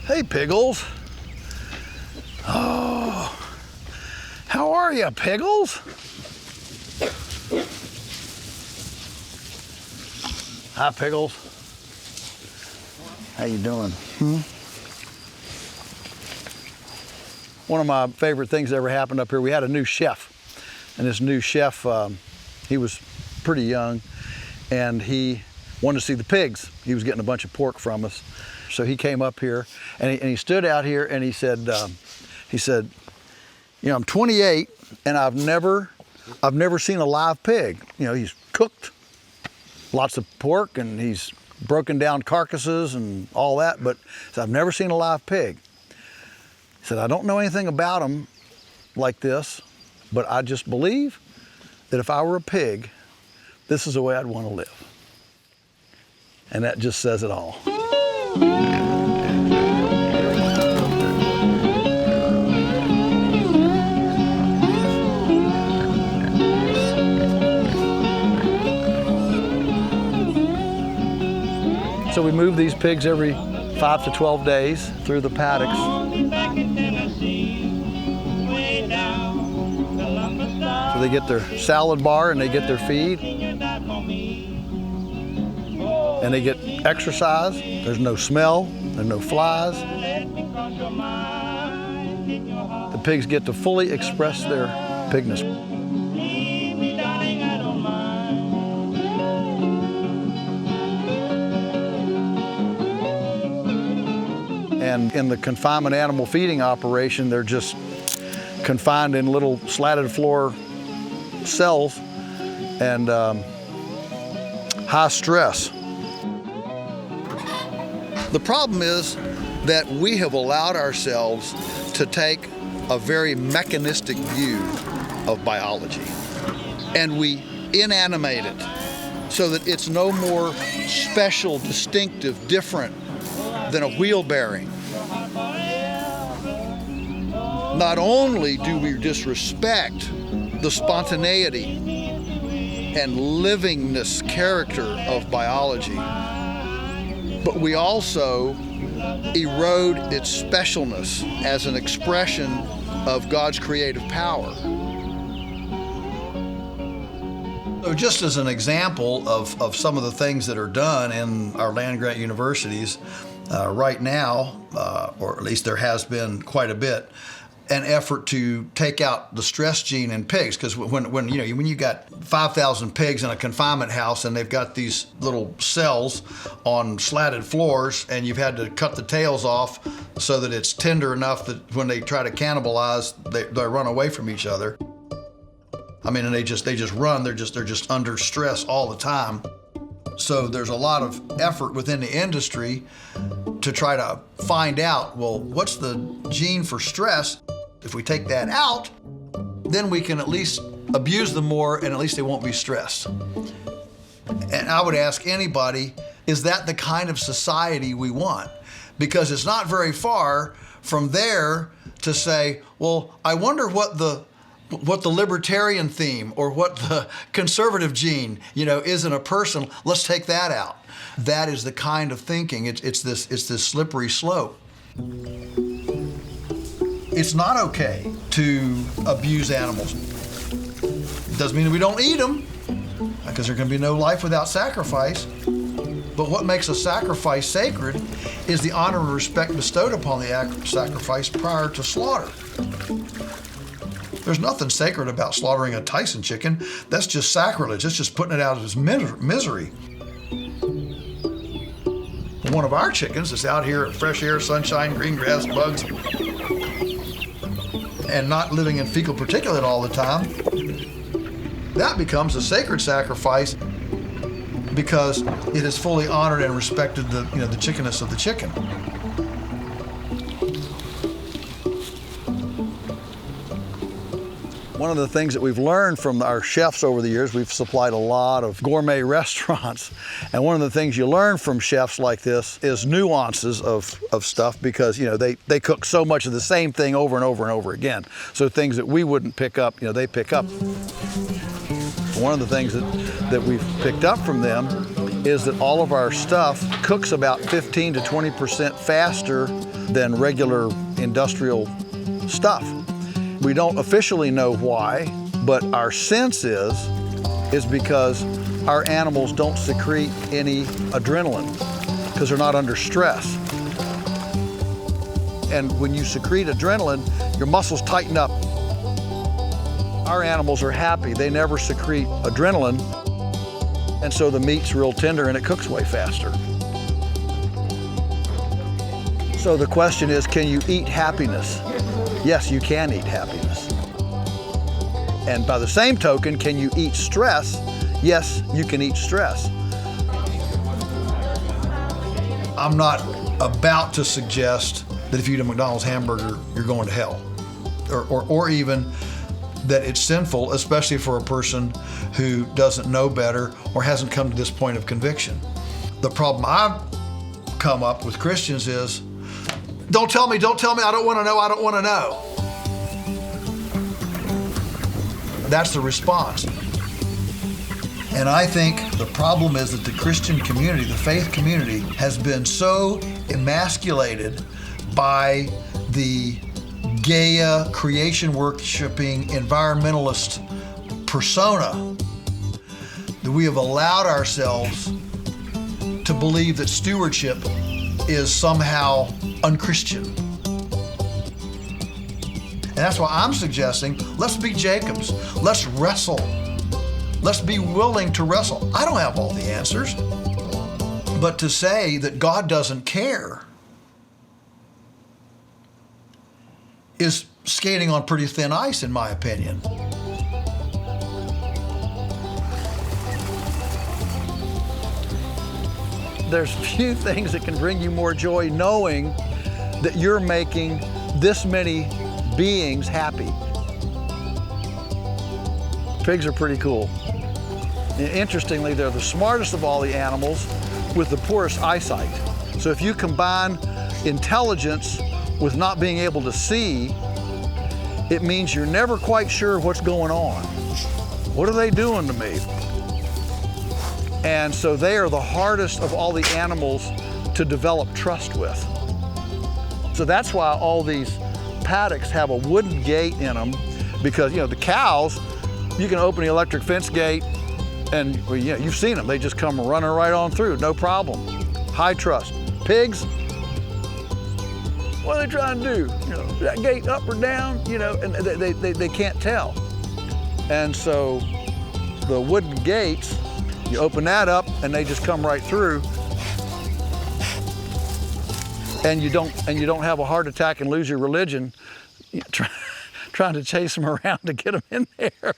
Hey, Piggles. Oh, how are you, Piggles? Hi, Piggles. How you doing? One of my favorite things that ever happened up here, we had a new chef. And this new chef, he was pretty young, and he wanted to see the pigs. He was getting a bunch of pork from us. So he came up here, and he stood out here, and he said, you know, I'm 28, and I've never seen a live pig. You know, he's cooked lots of pork, and he's broken down carcasses and all that, but he said, I've never seen a live pig. He said, I don't know anything about them like this, but I just believe that if I were a pig, this is the way I'd want to live. And that just says it all. So we move these pigs every 5 to 12 days through the paddocks. So they get their salad bar and they get their feed. And they get exercise. There's no smell, there's no flies. The pigs get to fully express their pigness. And in the confinement animal feeding operation, they're just confined in little slatted floor cells and high stress. The problem is that we have allowed ourselves to take a very mechanistic view of biology, and we inanimate it so that it's no more special, distinctive, different than a wheel bearing. Not only do we disrespect the spontaneity and livingness character of biology, but we also erode its specialness as an expression of God's creative power. So just as an example of some of the things that are done in our land-grant universities, right now, or at least there has been quite a bit, an effort to take out the stress gene in pigs, because when you got 5,000 pigs in a confinement house and they've got these little cells on slatted floors, and you've had to cut the tails off so that it's tender enough that when they try to cannibalize, they run away from each other. I mean, and they just run. They're just under stress all the time. So there's a lot of effort within the industry to try to find out, well, what's the gene for stress? If we take that out, then we can at least abuse them more, and at least they won't be stressed. And I would ask anybody, is that the kind of society we want? Because it's not very far from there to say, well, I wonder what the libertarian theme or what the conservative gene, is in a person. Let's take that out. That is the kind of thinking. It's this slippery slope. It's not okay to abuse animals. It doesn't mean we don't eat them, because there can be no life without sacrifice. But what makes a sacrifice sacred is the honor and respect bestowed upon the act of sacrifice prior to slaughter. There's nothing sacred about slaughtering a Tyson chicken. That's just sacrilege. It's just putting it out of its misery. One of our chickens is out here at fresh air, sunshine, green grass, bugs, and not living in fecal particulate all the time. That becomes a sacred sacrifice because it has fully honored and respected the chickenness of the chicken. One of the things that we've learned from our chefs over the years, we've supplied a lot of gourmet restaurants. And one of the things you learn from chefs like this is nuances of stuff, because, they cook so much of the same thing over and over and over again. So things that we wouldn't pick up, they pick up. One of the things that we've picked up from them is that all of our stuff cooks about 15 to 20% faster than regular industrial stuff. We don't officially know why, but our sense is because our animals don't secrete any adrenaline because they're not under stress. And when you secrete adrenaline, your muscles tighten up. Our animals are happy. They never secrete adrenaline. And so the meat's real tender and it cooks way faster. So the question is, can you eat happiness? Yes, you can eat happiness. And by the same token, can you eat stress? Yes, you can eat stress. I'm not about to suggest that if you eat a McDonald's hamburger, you're going to hell. Or even that it's sinful, especially for a person who doesn't know better or hasn't come to this point of conviction. The problem I've come up with Christians is, don't tell me, I don't want to know, I don't want to know. That's the response. And I think the problem is that the Christian community, the faith community, has been so emasculated by the Gaia, creation worshiping, environmentalist persona that we have allowed ourselves to believe that stewardship is somehow unchristian. And that's why I'm suggesting, let's be Jacobs. Let's wrestle. Let's be willing to wrestle. I don't have all the answers, but to say that God doesn't care is skating on pretty thin ice, in my opinion. There's few things that can bring you more joy knowing that you're making this many beings happy. Pigs are pretty cool. And interestingly, they're the smartest of all the animals with the poorest eyesight. So if you combine intelligence with not being able to see, it means you're never quite sure what's going on. What are they doing to me? And so they are the hardest of all the animals to develop trust with. So that's why all these paddocks have a wooden gate in them, because the cows, you can open the electric fence gate and you've seen them. They just come running right on through, no problem. High trust. Pigs, what are they trying to do? That gate up or down? And they can't tell. And so the wooden gates, you open that up and they just come right through. And you don't have a heart attack and lose your religion trying to chase them around to get them in there.